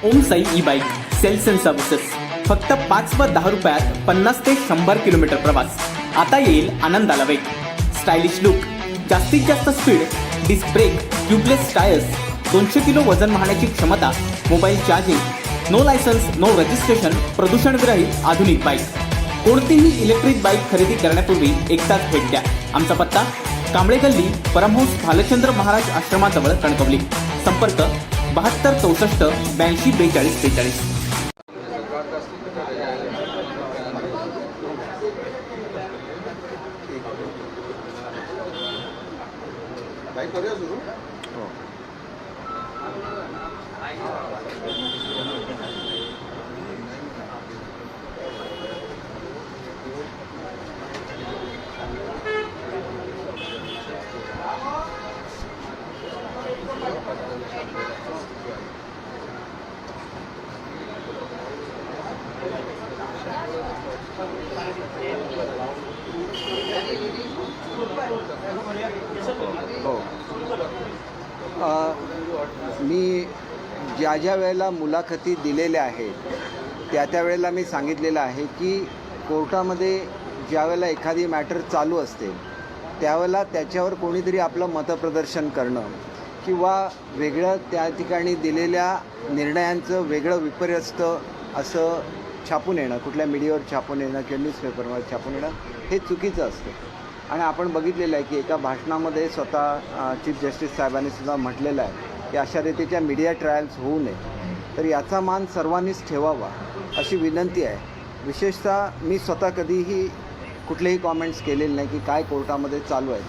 Om Sai e bike sales and services. फक्त 5 व 10 रुपयात 50 ते 100 किलोमीटर प्रवास. आता येईल आनंदाला वेग. स्टायलिश लुक, जास्तीत जास्त speed, disc brake, tubeless tyres, 200 kilo वजन वाहण्याची क्षमता, mobile charging, no licence, no registration, प्रदूषणविरहित आधुनिक बाईक. कोणतीही इलेक्ट्रिक बाईक खरेदी करण्यापूर्वी एकदाच भेट द्या. आमचा पत्ता कांबळे गल्ली, परमहंस भालचंद्र महाराज आश्रमाजवळ, कणकवली. संपर्क 72 64 82 42 42. मी ज्या वेळेला मुलाखती दिलेल्या आहेत त्या वेळेला मी सांगितलेलं आहे की कोर्टामध्ये ज्या वेळेला एखादी मॅटर चालू असते त्यावेळेला त्याच्यावर कोणीतरी आपलं मतप्रदर्शन करणं किंवा वेगळं त्या ठिकाणी दिलेल्या निर्णयांचं वेगळं विपर्यस्त असं छापून येणं, कुठल्या मीडियावर छापून येणं किंवा न्यूजपेपरवर छापून येणं हे चुकीचं असतं. आणि आपण बघितलेलं आहे की एका भाषणामध्ये स्वतः चीफ जस्टिस साहेबांनी सुद्धा म्हटलेलं आहे की अशा रीतीच्या मीडिया ट्रायल्स होऊ नये. तर याचा मान सर्वांनीच ठेवावा अशी विनंती आहे. विशेषतः मी स्वतः कधीही कुठलेही कॉमेंट्स केलेले नाही की काय कोर्टामध्ये चालू आहे,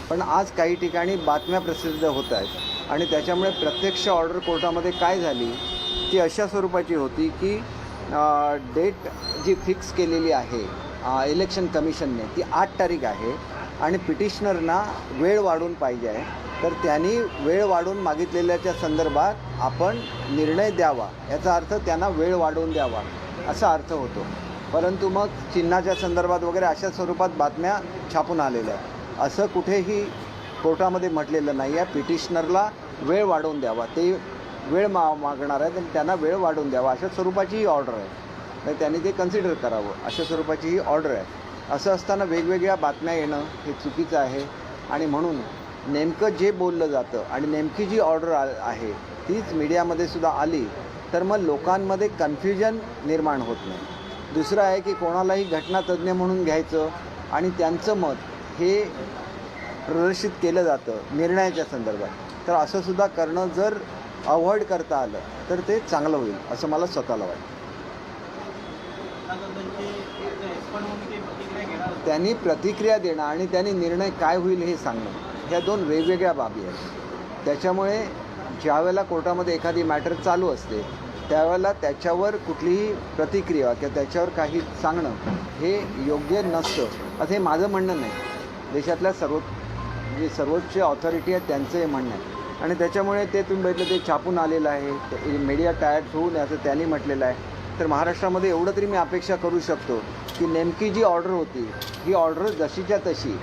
पण आज काही ठिकाणी बातम्या प्रसिद्ध होत आहेत आणि त्याच्यामुळे प्रत्यक्ष ऑर्डर कोर्टामध्ये काय झाली ती अशा स्वरूपाची होती की डेट जी फिक्स केलेली आहे इलेक्शन कमिशनने ती 8 तारीख आहे आणि पिटिशनरना वेळ वाढून पाहिजे आहे. तर त्यांनी वेळ वाढून मागितलेल्याच्या संदर्भात आपण निर्णय द्यावा, याचा अर्थ त्यांना वेळ वाढवून द्यावा असा अर्थ होतो. परंतु मग चिन्हाच्या संदर्भात वगैरे अशा स्वरूपात बातम्या छापून आलेल्या आहेत. असं कुठेही कोर्टामध्ये म्हटलेलं नाही आहे. पिटिशनरला वेळ वाढवून द्यावा, ते वेळ मागणार आहेत आणि त्यांना वेळ वाढवून द्यावा अशा स्वरूपाची ही ऑर्डर आहे. तर त्यांनी ते कन्सिडर करावं अशा स्वरूपाची ही ऑर्डर आहे. असं असताना वेगवेगळ्या बातम्या येणं हे चुकीचं आहे. आणि म्हणून नेमकं जे बोललं जातं आणि नेमकी जी ऑर्डर आहे तीच मीडियामध्ये सुद्धा आली तर मग लोकांमध्ये कन्फ्युजन निर्माण होत नाही. दुसरं आहे की कोणालाही घटनातज्ज्ञ म्हणून घ्यायचं आणि त्यांचं मत हे प्रदर्शित केलं जातं निर्णयाच्या संदर्भात. तर असं सुद्धा करणं जर अवॉइड करता आलं तर ते चांगलं होईल असं मला स्वतःला वाटतं. त्यांनी प्रतिक्रिया देणं आणि त्यांनी निर्णय काय होईल हे सांगणं ह्या दोन वेगवेगळ्या बाबी आहेत. त्याच्यामुळे ज्यावेळेला कोर्टामध्ये एखादी मॅटर चालू असते त्यावेळेला त्याच्यावर कुठलीही प्रतिक्रिया किंवा त्याच्यावर काही सांगणं हे योग्य नसतं असं हे माझं म्हणणं नाही. देशातल्या जे सर्वोच्च ऑथॉरिटी आहे त्यांचं हे म्हणणं आहे. आणि त्याच्यामुळे ते तुम्ही बघितलं ते छापून आलेलं आहे. मीडिया टायर्ड होऊ नये असं त्यांनी म्हटलेलं आहे. तर महाराष्ट्रामध्ये एवढं तरी मी अपेक्षा करू शकतो की नेमकी जी ऑर्डर होती ही ऑर्डर जशीच्या तशी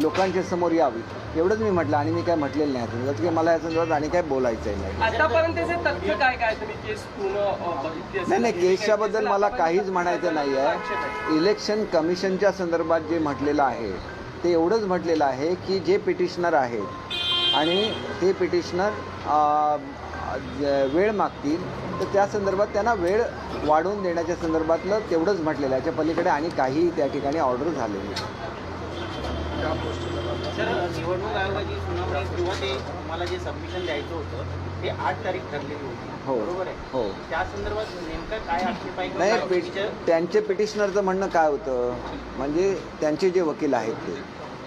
लोकांच्या समोर यावी एवढंच मी म्हटलं. आणि मी काय म्हटलेलं नाही जसं की मला या संदर्भात आणि काय बोलायचं नाही. आतापर्यंत तथ्य काय तुम्ही केस पूर्ण नाही केसच्याबद्दल मला काहीच म्हणायचं नाही आहे. इलेक्शन कमिशनच्या संदर्भात जे म्हटलेलं आहे ते एवढंच म्हटलेलं आहे की जे पिटिशनर आहेत आणि ते पिटिशनर वेळ मागतील तर त्या संदर्भात त्यांना वेळ वाढवून देण्याच्या संदर्भातलं तेवढंच म्हटलेलं आहे. याच्या पलीकडे आणि काही त्या ठिकाणी ऑर्डर झालेली. सर, निवडणूक आयोगाची सुनावणी किंवा ते तुम्हाला जे सबमिशन द्यायचं होतं ते 8 तारीख ठरलेली होती. हो बरोबर आहे. हो. त्या संदर्भात नेमकं काय आक्षेप आहे? नाही त्यांचे पिटिशनरचं म्हणणं काय होतं म्हणजे त्यांचे जे वकील आहेत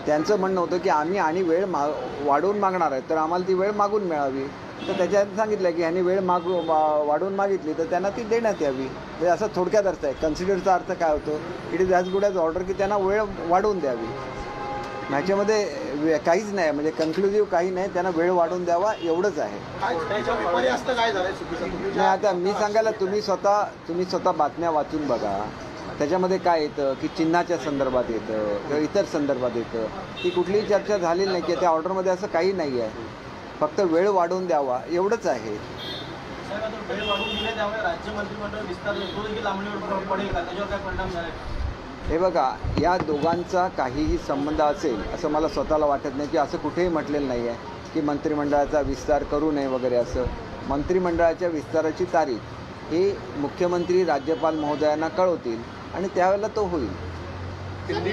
त्यांचं म्हणणं होतं की आम्ही आणि वेळ वाढवून मागणार आहे तर आम्हाला ती वेळ मागून मिळावी. तर त्याच्यात सांगितलं की ह्यांनी वेळ वाढवून मागितली तर त्यांना ती देण्यात यावी. म्हणजे असं थोडक्यात अर्थ आहे. कन्सिडरचा अर्थ काय होतो it is as good as order की त्यांना वेळ वाढवून द्यावी. ह्याच्यामध्ये काहीच नाही म्हणजे कन्क्लुझिव्ह काही नाही. त्यांना वेळ वाढवून द्यावा एवढंच आहे. नाही आता मी सांगायला तुम्ही स्वतः बातम्या वाचून बघा. त्याच्यामध्ये काय येतं की चिन्हाच्या संदर्भात येतं किंवा इतर संदर्भात येतं. ती कुठलीही चर्चा झालेली नाही की त्या ऑर्डरमध्ये असं काही नाही आहे. फक्त वेळ वाढवून द्यावा एवढंच आहे. का जो वेळ वाढवून दिले त्यामुळे राज्य मंत्रिमंडळ विस्तार तो देखील लांबणीवर पडेल का, त्याच्यावर काय परिणाम झाले? हे बघा, या दोघांचा काहीही संबंध असेल असं मला स्वतःला वाटत नाही, की असं कुठेही म्हटलेलं नाही आहे की मंत्रिमंडळाचा विस्तार करू नये वगैरे असं. मंत्रिमंडळाच्या विस्ताराची तारीख हे मुख्यमंत्री राज्यपाल महोदयांना कळवतील आणि त्यावेळेला तो होईल. हिंदी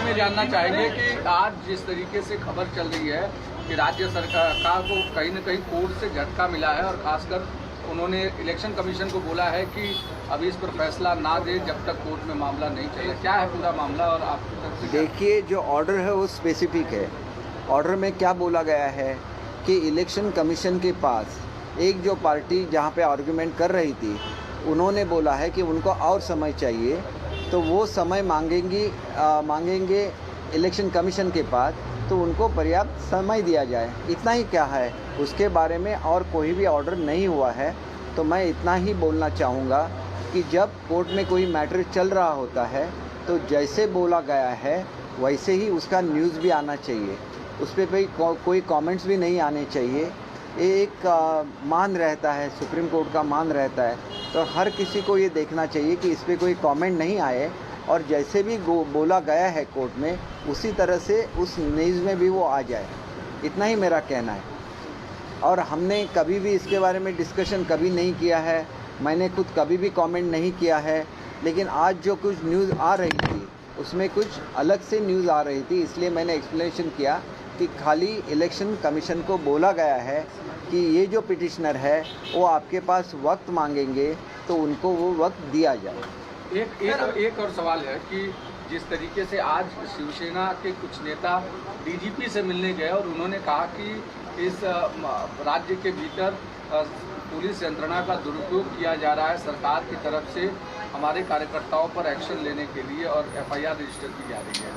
में जानना चाहेंगे कि आज जिस तरीके से खबर चल रही है कि राज्य सरकार को कहीं न कहीं कोर्ट से झटका मिला है और खासकर उन्होंने इलेक्शन कमीशन को बोला है कि अभी इस पर फैसला ना दे जब तक कोर्ट में मामला नहीं चले, क्या है पूरा मामला और आपकी तरफ से? देखिए, जो ऑर्डर है वो स्पेसिफिक है. ऑर्डर में क्या बोला गया है कि इलेक्शन कमीशन के पास एक जो पार्टी जहाँ पे आर्गुमेंट कर रही थी उन्होंने बोला है कि उनको और समय चाहिए, तो वो समय मांगेंगे इलेक्शन कमीशन के पास, तो उनको पर्याप्त समय दिया जाए. इतना ही क्या है, उसके बारे में और कोई भी ऑर्डर नहीं हुआ है. तो मैं इतना ही बोलना चाहूँगा कि जब कोर्ट में कोई मैटर चल रहा होता है तो जैसे बोला गया है वैसे ही उसका न्यूज़ भी आना चाहिए, उस पर कोई कमेंट्स भी नहीं आने चाहिए. एक मान रहता है, सुप्रीम कोर्ट का मान रहता है, तो हर किसी को ये देखना चाहिए कि इस पर कोई कमेंट नहीं आए और जैसे भी बोला गया है कोर्ट में उसी तरह से उस न्यूज़ में भी वो आ जाए. इतना ही मेरा कहना है. और हमने कभी भी इसके बारे में डिस्कशन कभी नहीं किया है, मैंने खुद कभी भी कमेंट नहीं किया है. लेकिन आज जो कुछ न्यूज़ आ रही थी उसमें कुछ अलग से न्यूज़ आ रही थी, इसलिए मैंने एक्सप्लेनेशन किया कि खाली इलेक्शन कमीशन को बोला गया है कि ये जो पिटिशनर है वो आपके पास वक्त मांगेंगे तो उनको वो वक्त दिया जाए. एक और सवाल है कि जिस तरीके से आज शिवसेना के कुछ नेता डीजीपी से मिलने गए और उन्होंने कहा कि इस राज्य के भीतर पुलिस यंत्रणा का दुरुपयोग किया जा रहा है सरकार की तरफ से हमारे कार्यकर्ताओं पर एक्शन लेने के लिए और एफआईआर रजिस्टर की जा रही है.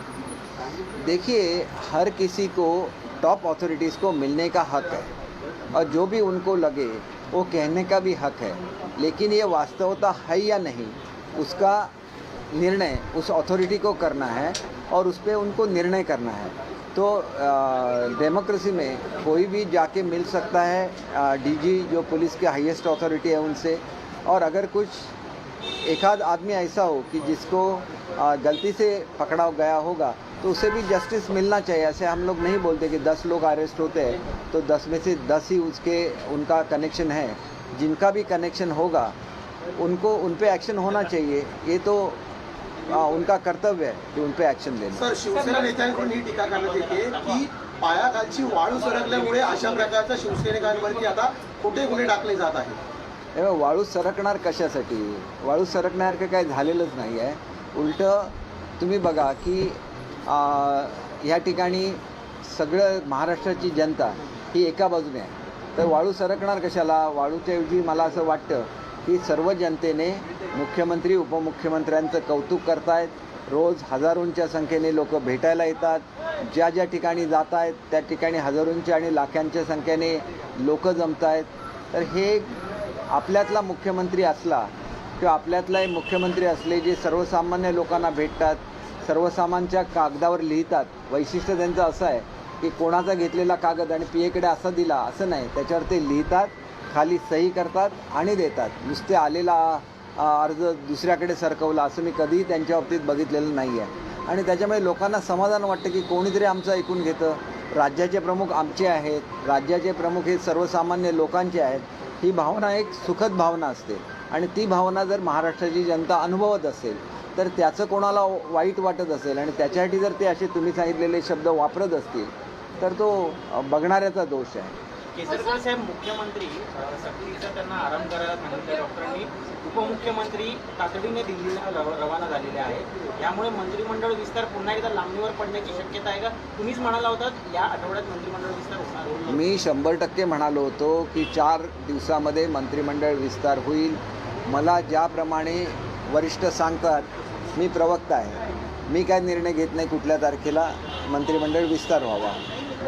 देखिए, हर किसी को टॉप अथॉरिटीज़ को मिलने का हक है और जो भी उनको लगे वो कहने का भी हक है, लेकिन ये वास्तवता है या नहीं उसका निर्णय उस अथॉरिटी को करना है और उस पर उनको निर्णय करना है. तो डेमोक्रेसी में कोई भी जाके मिल सकता है डीजी जो पुलिस के हाईएस्ट अथॉरिटी है उनसे. और अगर कुछ एक आध आदमी ऐसा हो कि जिसको गलती से पकड़ा गया होगा तो उसे भी जस्टिस मिलना चाहिए. ऐसे हम लोग नहीं बोलते कि 10 लोग अरेस्ट होते हैं तो 10 में से 10 ही उनका कनेक्शन है. जिनका भी कनेक्शन होगा उनको उन पे एक्शन होना चाहिए. ये तो उनका कर्तव्य है कि उन पे एक्शन लेना. सर, शिवसेना नेत्यांकडून ही टीका करण्यात येते की पायाखालची वाळू सरकल्यामुळे अशा प्रकारच्या शिवसैनिकांवरती आता खोटे गुन्हे टाकले जात आहेत. वाळू सरकणार कशासाठी? वाळू सरकण्यासारखं काय झालेलंच नाही आहे. उलटं तुम्ही बघा की ह्या ठिकाणी सगळं महाराष्ट्राची जनता ही एका बाजूने आहे, तर वाळू सरकणार कशाला? वाळूच्याऐवजी मला असं वाटतं की सर्व जनतेने मुख्यमंत्री उपमुख्यमंत्र्यांचं कौतुक करतायत. रोज हजारोंच्या संख्येने लोक भेटायला येतात. ज्या ज्या ठिकाणी जात आहेत त्या ठिकाणी हजारोंच्या आणि लाखांच्या संख्येने लोक जमत आहेत. तर हे आपल्यातला मुख्यमंत्री असला किंवा आपल्यातला मुख्यमंत्री असले जे सर्वसामान्य लोकांना भेटतात, सर्वसामान्यांच्या कागदावर लिहितात. वैशिष्ट्य त्यांचं असं आहे की कोणाचा घेतलेला कागद आणि पीएकडे असा दिला असं नाही, त्याच्यावर ते लिहितात, खाली सही करतात आणि देतात. नुसते आलेला अर्ज दुसऱ्याकडे सरकवला असं मी कधीही त्यांच्या बाबतीत बघितलेलं नाही आहे. आणि त्याच्यामुळे लोकांना समाधान वाटतं की कोणीतरी आमचं ऐकून घेतं. राज्याचे प्रमुख आमचे आहेत, राज्याचे प्रमुख हे सर्वसामान्य लोकांचे आहेत. ही भावना एक सुखद भावना असते आणि ती भावना जर महाराष्ट्राची जनता अनुभवत असेल तर त्याचं कोणाला वाईट वाटत असेल आणि त्याच्यासाठी जर ते असे तुम्ही सांगितलेले शब्द वापरत असतील तर तो बघणाऱ्याचा दोष आहे. केसरकर साहेब, मुख्यमंत्री सक्तीचा त्यांना आराम करायला सांगितलं डॉक्टरांनी. उपमुख्यमंत्री तातडीने दिल्लीला रवाना झालेले आहेत. यामुळे मंत्रिमंडळ विस्तार पुन्हा एकदा लांबणीवर पडण्याची शक्यता आहे का? तुम्हीच म्हणाला होतात या आठवड्यात मंत्रिमंडळ विस्तार होणार. मी 100% म्हणालो होतो की 4 दिवसामध्ये मंत्रिमंडळ विस्तार होईल. मला ज्याप्रमाणे वरिष्ठ सांगतात, मी प्रवक्ता आहे, मी काय निर्णय घेत नाही कुठल्या तारखेला मंत्रिमंडळ विस्तार व्हावा.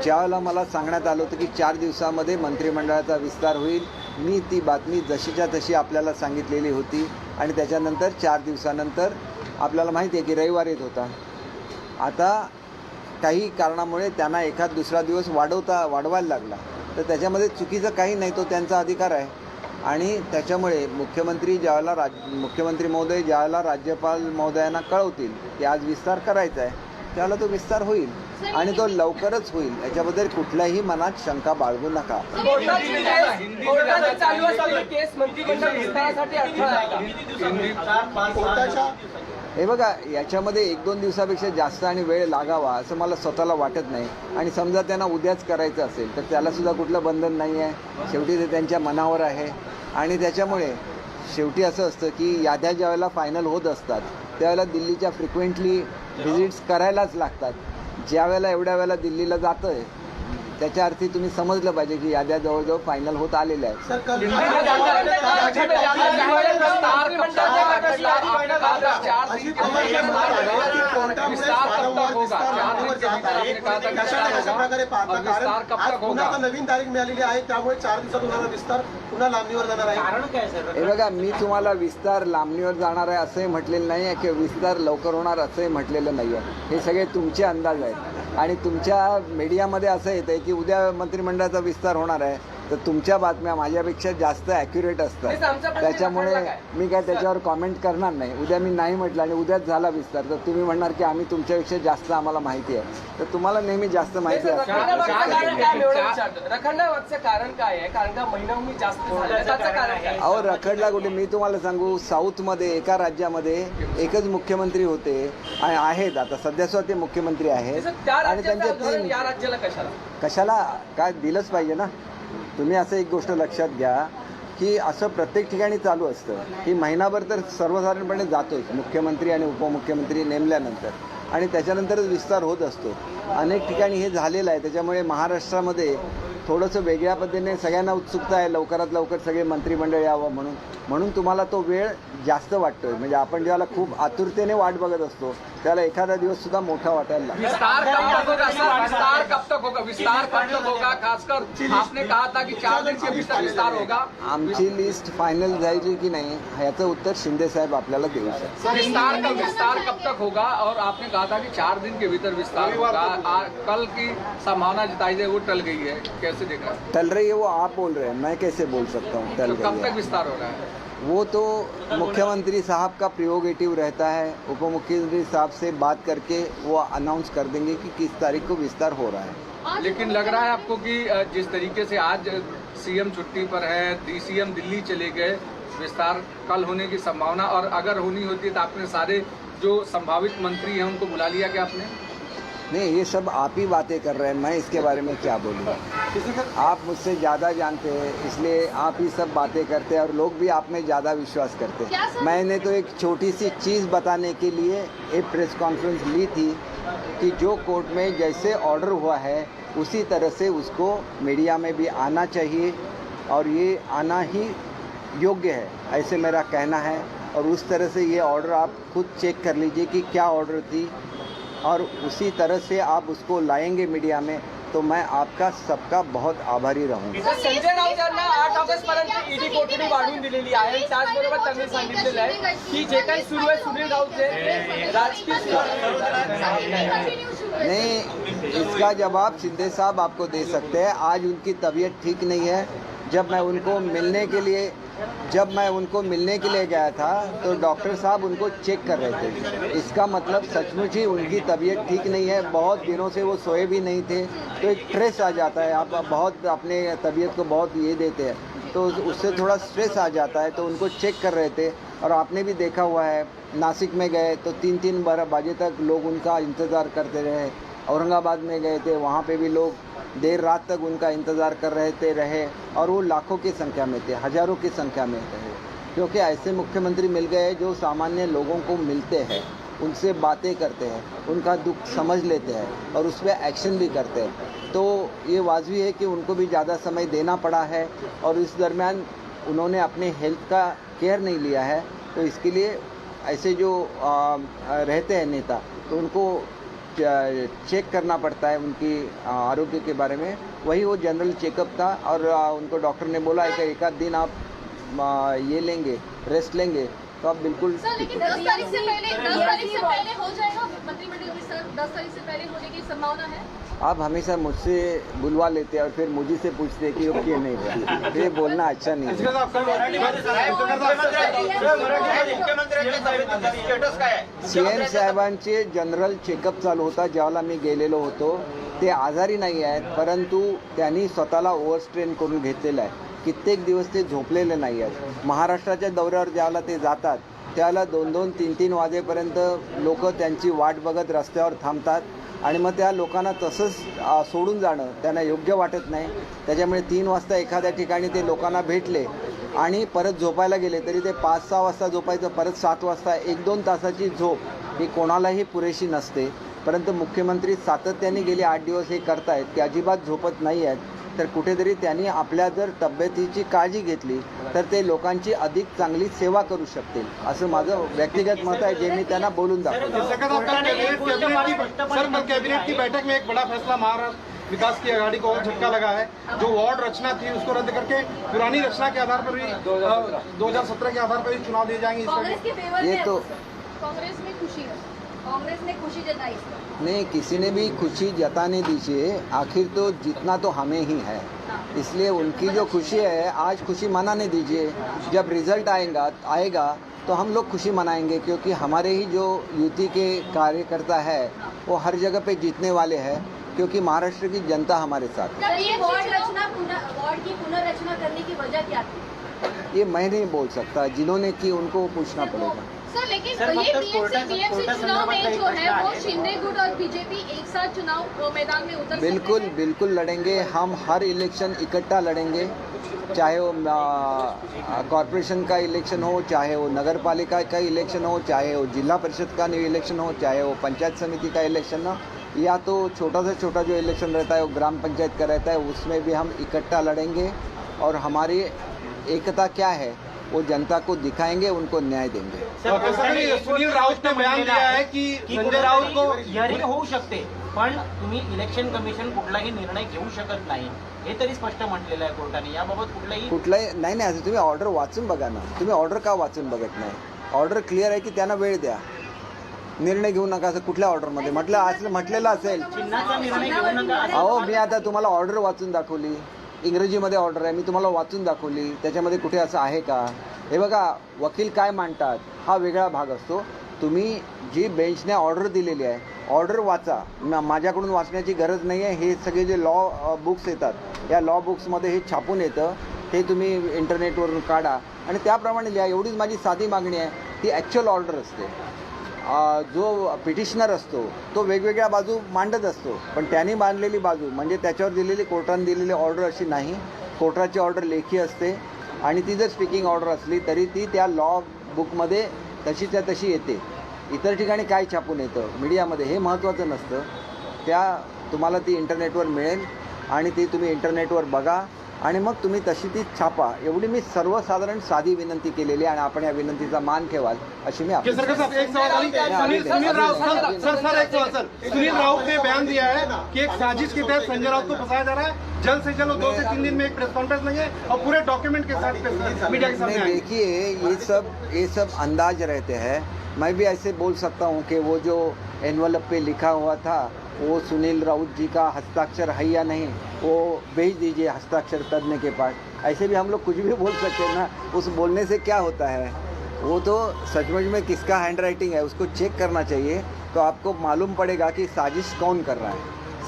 ज्यावेळेला मला सांगण्यात आलं होतं की 4 दिवसामध्ये मंत्रिमंडळाचा विस्तार होईल, मी ती बातमी जशीच्या तशी आपल्याला सांगितलेली होती. आणि त्याच्यानंतर 4 दिवसानंतर आपल्याला माहिती आहे की रविवार येत होता. आता काही कारणामुळे त्यांना एखाद दुसरा दिवस वाढवायला लागला, तर त्याच्यामध्ये चुकीचं काही नाही, तो त्यांचा अधिकार आहे. आणि त्याच्यामुळे मुख्यमंत्री महोदय ज्यावेळेला राज्यपाल महोदयांना कळवतील की आज विस्तार करायचा आहे त्यावेळेला तो विस्तार होईल आणि तो लवकरच होईल, याच्याबद्दल कुठल्याही मनात शंका बाळगू नका. कोर्टाची चालू असलेली केस मंत्रिमंडळ विस्तारासाठी अडथळा आहे का? कोर्टाच्या हे बघा, याच्यामध्ये 1-2 दिवसापेक्षा जास्त आणि वेळ लागावा असं मला स्वतःला वाटत नाही. आणि समजा त्यांना उद्याच करायचं असेल तर त्यालासुद्धा कुठलं बंधन नाही आहे. शेवटी ते त्यांच्या मनावर आहे. आणि त्याच्यामुळे शेवटी असं असतं की याद्या ज्यावेळेला फायनल होत असतात त्यावेळेला दिल्लीच्या फ्रिक्वेंटली व्हिजिट्स करायलाच लागतात. ज्या वेळेला एवढ्या वेळेला दिल्लीला जातं आहे त्याच्या अर्थी तुम्ही समजलं पाहिजे की याद्या जवळजवळ फायनल होत आलेल्या आहेत. सर कल कशा प्रकारे पाहता, कारण आज पुन्हा आता नवीन तारीख मिळालेली आहे त्यामुळे 4 दिवसात होणारा विस्तार पुन्हा लांबणीवर जाणार आहे. कारण काय सर? हे बघा, मी तुम्हाला विस्तार लांबणीवर जाणार आहे असंही म्हटलेलं नाही आहे किंवा विस्तार लवकर होणार असंही म्हटलेलं नाही आहे. हे सगळे तुमचे अंदाज आहेत आणि तुमच्या मीडियामध्ये असं येतं आहे की उद्या मंत्रिमंडळाचा विस्तार होणार आहे, तर तुमच्या बातम्या माझ्यापेक्षा जास्त ॲक्युरेट असतात. त्याच्यामुळे मी काय त्याच्यावर कॉमेंट करणार नाही. उद्या मी नाही म्हटलं आणि उद्याच झाला विस्तार तर तुम्ही म्हणणार की आम्ही तुमच्यापेक्षा जास्त आम्हाला माहिती आहे. तर तुम्हाला नेहमी जास्त माहिती असते. रखडण्यामागचं कारण काय आहे? कारण का महिनाभूमी जास्त झालं त्याचं कारण काय? अहो, रखडला कुठे? मी तुम्हाला सांगू, साऊथमध्ये एका राज्यामध्ये एकच मुख्यमंत्री होते आणि आहेत, आता सध्या सुद्धा ते मुख्यमंत्री आहेत त्या आणि त्यांचे राज्याचं उदाहरण 3 या राज्याला कशाला? कशाला काय दिलंच पाहिजे ना. तुम्ही असं एक गोष्ट लक्षात घ्या की असं प्रत्येक ठिकाणी चालू असतं की महिनाभर तर सर्वसाधारणपणे जातोच मुख्यमंत्री आणि उपमुख्यमंत्री नेमल्यानंतर आणि त्याच्यानंतरच विस्तार होत असतो. अनेक ठिकाणी हे झालेलं आहे. त्याच्यामुळे महाराष्ट्रामध्ये थोडंसं वेगळ्या पद्धतीने सगळ्यांना उत्सुकता आहे लवकरात लवकर सगळे मंत्रिमंडळ यावं म्हणून तुम्हाला तो वेळ जास्त वाटतोय. म्हणजे आपण ज्याला खूप आतुरतेने वाट बघत असतो त्याला एखादा दिवस सुद्धा मोठा वाटायला लागतो. विस्तार कब तक होगा सर? विस्तार कब तक होगा? विस्तार कब तक होगा? खासकर आपने कहा था कि 4 दिन के भीतर विस्तार होगा. आमची लिस्ट फायनल जायची की नाही ह्याचं उत्तर शिंदे साहेब आपल्याला देऊ शकतात. विस्तार कब तक होगा? और आपने कहा था कि 4 दिन के भीतर विस्तार होगा. कल की संभावना जताई गई वो टल गई है, कैसे देख रहे हैं? टल रही है वो आप बोल रहे हैं, मैं कैसे बोल सकता हूँ टल तो कब गई तक है? विस्तार हो रहा है? वो तो मुख्यमंत्री साहब का प्रियोगेटिव रहता है. उपमुख्यमंत्री साहब से बात करके वो अनाउंस कर देंगे कि किस तारीख को विस्तार हो रहा है. लेकिन लग रहा है आपको कि जिस तरीके से आज सीएम छुट्टी पर है, डीसीएम दिल्ली चले गए, विस्तार कल होने की संभावना, और अगर होनी होती तो आपने सारे जो संभावित मंत्री हैं उनको बुला लिया क्या आपने? नहीं, ये सब आप ही बातें कर रहे हैं, मैं इसके बारे में क्या बोलूँगा. आप मुझसे ज़्यादा जानते हैं इसलिए आप ही सब बातें करते हैं और लोग भी आप में ज़्यादा विश्वास करते हैं. मैंने तो एक छोटी सी चीज़ बताने के लिए एक प्रेस कॉन्फ्रेंस ली थी कि जो कोर्ट में जैसे ऑर्डर हुआ है उसी तरह से उसको मीडिया में भी आना चाहिए और ये आना ही योग्य है, ऐसे मेरा कहना है. और उस तरह से ये ऑर्डर आप खुद चेक कर लीजिए कि क्या ऑर्डर थी और उसी तरह से आप उसको लाएंगे मीडिया में, तो मैं आपका सबका बहुत आभारी रहूँगा. संजय राऊत यांना 8 ऑगस्ट पर्यंत ईडी कोठडी वाढवून दिलेली आहे. त्याचबरोबर त्यांनी सांगितलेलं आहे की जे काही सुरू आहे सुनील राऊतचे राजकीय नहीं, इसका जवाब शिंदे साहब आपको दे सकते हैं. आज उनकी तबीयत ठीक नहीं है. जब मैं उनको मिलने के लिए गया था तो डॉक्टर साहब उनको चेक कर रहे थे. इसका मतलब सचमुच ही उनकी तबीयत ठीक नहीं है. बहुत दिनों से वो सोए भी नहीं थे, तो एक स्ट्रेस आ जाता है. आप बहुत अपने तबीयत को बहुत ये देते हैं तो उससे थोड़ा स्ट्रेस आ जाता है. तो उनको चेक कर रहे थे. और आपने भी देखा हुआ है, नासिक में गए तो 3-3 बजे तक लोग उनका इंतज़ार करते रहे. औरंगाबाद में गए थे, वहाँ पे भी लोग देर रात तक उनका इंतज़ार कर रहे और वो लाखों की संख्या में थे, हज़ारों की संख्या में रहे. क्योंकि ऐसे मुख्यमंत्री मिल गए जो सामान्य लोगों को मिलते हैं, उनसे बातें करते हैं, उनका दुख समझ लेते हैं और उस पर एक्शन भी करते हैं. तो ये वाजिब है कि उनको भी ज़्यादा समय देना पड़ा है और इस दरमियान उन्होंने अपने हेल्थ का केयर नहीं लिया है. तो इसके लिए ऐसे जो रहते हैं नेता तो उनको चेक करना पड़ता है उनकी आरोग्य के बारे में. वही वो जनरल चेकअप था और उनको डॉक्टर ने बोला है कि एक आध दिन आप ये लेंगे, रेस्ट लेंगे तो आप बिल्कुल. सर, लेकिन 10 तारीख से पहले हो जाएगा मंत्रिमंडल विस्तार? 10 तारीख से पहले होने की संभावना है? आप हमेशा मुझसे बुलवा लेते हैं और फिर मुझे से पूछते हैं कि वो क्यों नहीं गया। ये बोलना अच्छा नहीं है। सीएम साहेबांचे जनरल चेकअप चालू होता ज्यावेळेला मी गेलेलो होतो. ते आजारी नाही आहेत, परंतु त्यांनी स्वतःला ओव्हरस्ट्रेन करून घेतलेलं आहे. कित्येक दिवस ते झोपलेले नाही आहेत. महाराष्ट्राच्या दौऱ्यावर ज्यावेळेला ते जातात त्याला 2-2, 3-3 वाजेपर्यंत लोक त्यांची वाट बघत रस्त्यावर थांबतात आणि मग त्या लोकांना तसंच सोडून जाणं त्यांना योग्य वाटत नाही. त्याच्यामुळे 3 वाजता एखाद्या ठिकाणी ते लोकांना भेटले आणि परत झोपायला गेले तरी ते 5-6 वाजता झोपायचं, परत 7 वाजता 1-2 तासाची झोप ही कोणालाही पुरेशी नसते. परंतु मुख्यमंत्री सातत्याने गेले 8 दिवस हे करतायत की अजिबात झोपत नाही आहेत. तर कुठेतरी त्यांनी आपल्या जर तब्येतीची काळजी घेतली तर ते लोकांची अधिक चांगली सेवा करू शकतील असं माझं व्यक्तिगत मत आहे, जे मी त्यांना बोलून दाखवतो. सर, कल कैबिनेट की बैठक में एक बड़ा फैसला महाराष्ट्र विकास की आघाड़ी को और झटका लगा है. जो वार्ड रचना थी उसको रद्द करके पुरानी रचना के आधार पर ही 2017 के आधार पर ही चुनाव दिए जाएंगे. कांग्रेस के फेवर ये में तो कांग्रेस में खुशी है, कांग्रेस ने खुशी जताई इस पर। नहीं, किसी ने भी खुशी जताने दीजिए, आखिर तो जीतना तो हमें ही है. इसलिए उनकी जो खुशी है आज खुशी मनाने दीजिए. जब रिजल्ट आएगा तो हम लोग खुशी मनाएंगे, क्योंकि हमारे ही जो युति के कार्यकर्ता है वो हर जगह पे जीतने वाले हैं, क्योंकि महाराष्ट्र की जनता हमारे साथ है. सर, ये वार्ड की पुनर्रचना करने की वजह क्या थी? ये मैं नहीं बोल सकता, जिन्होंने की उनको पूछना पड़ेगा. सर, लेकिन सर, ये फक्त बीएमसी चुनाव में जो है वो शिंदे गुट और बीजेपी एक साथ चुनाव मैदान में उतर बिल्कुल सकते हैं। बिल्कुल लड़ेंगे. हम हर इलेक्शन इकट्ठा लड़ेंगे, चाहे वो कॉरपोरेशन का इलेक्शन हो, चाहे वो नगर पालिका का इलेक्शन हो, चाहे वो जिला परिषद का इलेक्शन हो, चाहे वो पंचायत समिति का इलेक्शन हो, या तो छोटा से छोटा जो इलेक्शन रहता है वो ग्राम पंचायत का रहता है, उसमें भी हम इकट्ठा लड़ेंगे. और हमारी एकता क्या है वो जनता को दिखाएंगे, उनको न्याय देंगे. सुनील राऊत ने बयान दिया है की संजय राऊत को हिअरिंग होऊ शकते, पण तुम्ही इलेक्शन कमिशन कुठलाही निर्णय घेऊ शकत नाही हे तरी स्पष्ट म्हटलेलं आहे कोर्टाने. याबाबत कुठलाही नाही असं तुम्ही ऑर्डर वाचून बघा ना. तुम्ही ऑर्डर का वाचून बघत नाही? ऑर्डर क्लिअर आहे की त्यांना वेळ द्या, निर्णय घेऊ नका असं कुठल्या ऑर्डरमध्ये म्हटलेलं असेल. चिन्हाचा निर्णय घेऊ नका. अहो, मी आता तुम्हाला ऑर्डर वाचून दाखवली, इंग्रजीमध्ये ऑर्डर आहे, मी तुम्हाला वाचून दाखवली. त्याच्यामध्ये कुठे असं आहे का? हे बघा, वकील काय मांडतात हा वेगळा भाग असतो. तुम्ही जी बेंचने ऑर्डर दिलेली आहे, ऑर्डर वाचा. माझ्याकडून वाचण्याची गरज नाही आहे. हे सगळे जे लॉ बुक्स येतात या लॉ बुक्समध्ये हे छापून येतं, ते तुम्ही इंटरनेटवरून काढा आणि त्याप्रमाणे लिहा. एवढीच माझी साधी मागणी आहे. ती ॲक्च्युअल ऑर्डर असते. जो पिटिशनर असतो तो वेगवेगळ्या बाजू मांडत असतो, पण त्यांनी मांडलेली बाजू म्हणजे त्याच्यावर दिलेली कोर्टाने दिलेली ऑर्डर अशी नाही. कोर्टाची ऑर्डर लेखी असते आणि ती जर स्पीकिंग ऑर्डर असली तरी ती त्या लॉ बुकमध्ये तशीच्या तशी येते. इतर ठिकाणी काय छापून येतं मीडियामध्ये हे महत्त्वाचं नसतं. त्या तुम्हाला ती इंटरनेटवर मिळेल आणि ती तुम्ही इंटरनेटवर बघा आणि मग तुम्ही तशी ती छापा. एवढी मी सर्वसाधारण साधी विनंती केलेली आणि आपण या विनंतीचा मान ठेवाल अशी मी सर, एक सवाल सुनील राउत ने बयान दिया है कि एक साजिश के तहत संजय राउत को फंसाया जा रहा है. जल्द से जल्द 2 से 3 दिन में एक प्रेस कॉन्फ्रेंस लेंगे और पूरे डॉक्यूमेंट के साथ मीडिया के सामने आएंगे. देखिए, ये सब अंदाज रहते हैं. मैं भी ऐसे बोल सकता हूँ कि वो जो एनवलप पे लिखा हुआ था वो सुनील राउत जी का हस्ताक्षर है या नहीं, वो भेज दीजिए हस्ताक्षर करने के पास. ऐसे भी हम लोग कुछ भी बोल सकते हैं ना. उस बोलने से क्या होता है? वो तो सचमुच में किसका हैंड राइटिंग है उसको चेक करना चाहिए, तो आपको मालूम पड़ेगा कि साजिश कौन कर रहा है.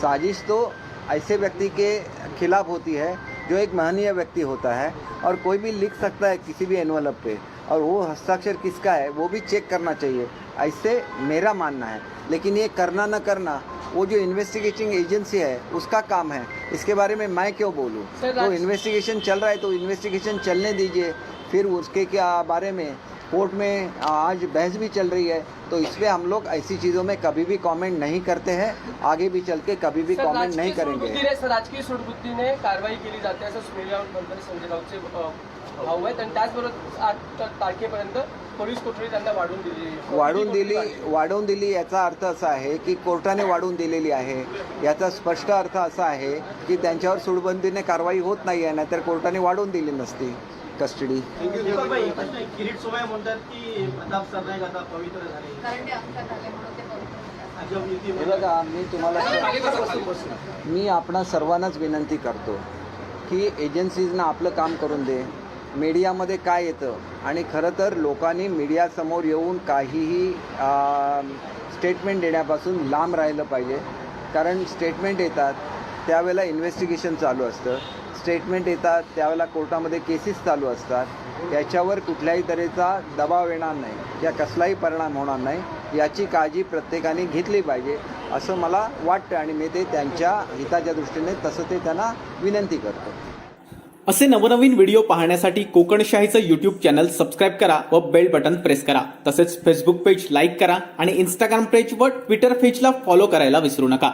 साजिश तो ऐसे व्यक्ति के खिलाफ होती है जो एक महनीय व्यक्ति होता है, और कोई भी लिख सकता है किसी भी एनवलप पे, और वो हस्ताक्षर किसका है वो भी चेक करना चाहिए. ऐसे मेरा मानना है. लेकिन ये करना न करना वो जो इन्वेस्टिगेटिंग एजेंसी है उसका काम है. इसके बारे में मैं क्यों बोलूँ? तो इन्वेस्टिगेशन चल रहा है तो इन्वेस्टिगेशन चलने दीजिए. फिर उसके क्या बारे में कोर्ट में आज बहस भी चल रही है, तो इस पर हम लोग ऐसी चीज़ों में कभी भी कमेंट नहीं करते हैं. आगे भी चल के कभी भी कमेंट नहीं करेंगे. राजकीय सूडबुद्धीने कारवाई केली जाते असं सुनील राऊत नंतर संजय राऊतचे भाऊ आहेत आणि त्याचबरोबर 8 तारखेपर्यंत पोलीस कोठडी त्यांना वाढवून दिली याचा अर्थ असा आहे की कोर्टाने वाढवून दिलेली आहे. याचा स्पष्ट अर्थ असा आहे की त्यांच्यावर सूडबंदीने कारवाई होत नाही आहे, नाहीतर कोर्टाने वाढवून दिली नसती कस्टडी. किरीट सोमय्या म्हणतात की प्रताप सरनाईक आता पवित्र झाले. कारण ते अंक झाले म्हणून ते पवित्र झाले. हे बघा, मी आपणा सर्वांनाच विनंती करतो की एजन्सीजना आपलं काम करून दे. मीडियामध्ये काय येतं आणि खरं तर लोकांनी मीडियासमोर येऊन काहीही स्टेटमेंट देण्यापासून लांब राहिलं पाहिजे. कारण स्टेटमेंट येतात त्यावेळेला इन्व्हेस्टिगेशन चालू असतं, स्टेटमेंट येतात त्यावेळेला कोर्टामध्ये केसेस चालू असतात. याच्यावर कुठल्याही तऱ्हेचा दबाव येणार नाही किंवा कसलाही परिणाम होणार नाही याची काळजी प्रत्येकाने घेतली पाहिजे असं मला वाटतं आणि मी ते त्यांच्या हिताच्या दृष्टीने तसं ते त्यांना विनंती करतो. असे नवनवीन व्हिडिओ पाहण्यासाठी कोकणशाहीचं यूट्यूब चॅनल सबस्क्राईब करा व बेल बटन प्रेस करा. तसेच फेसबुक पेज लाईक करा आणि इंस्टाग्राम पेज व ट्विटर पेजला फॉलो करायला विसरू नका.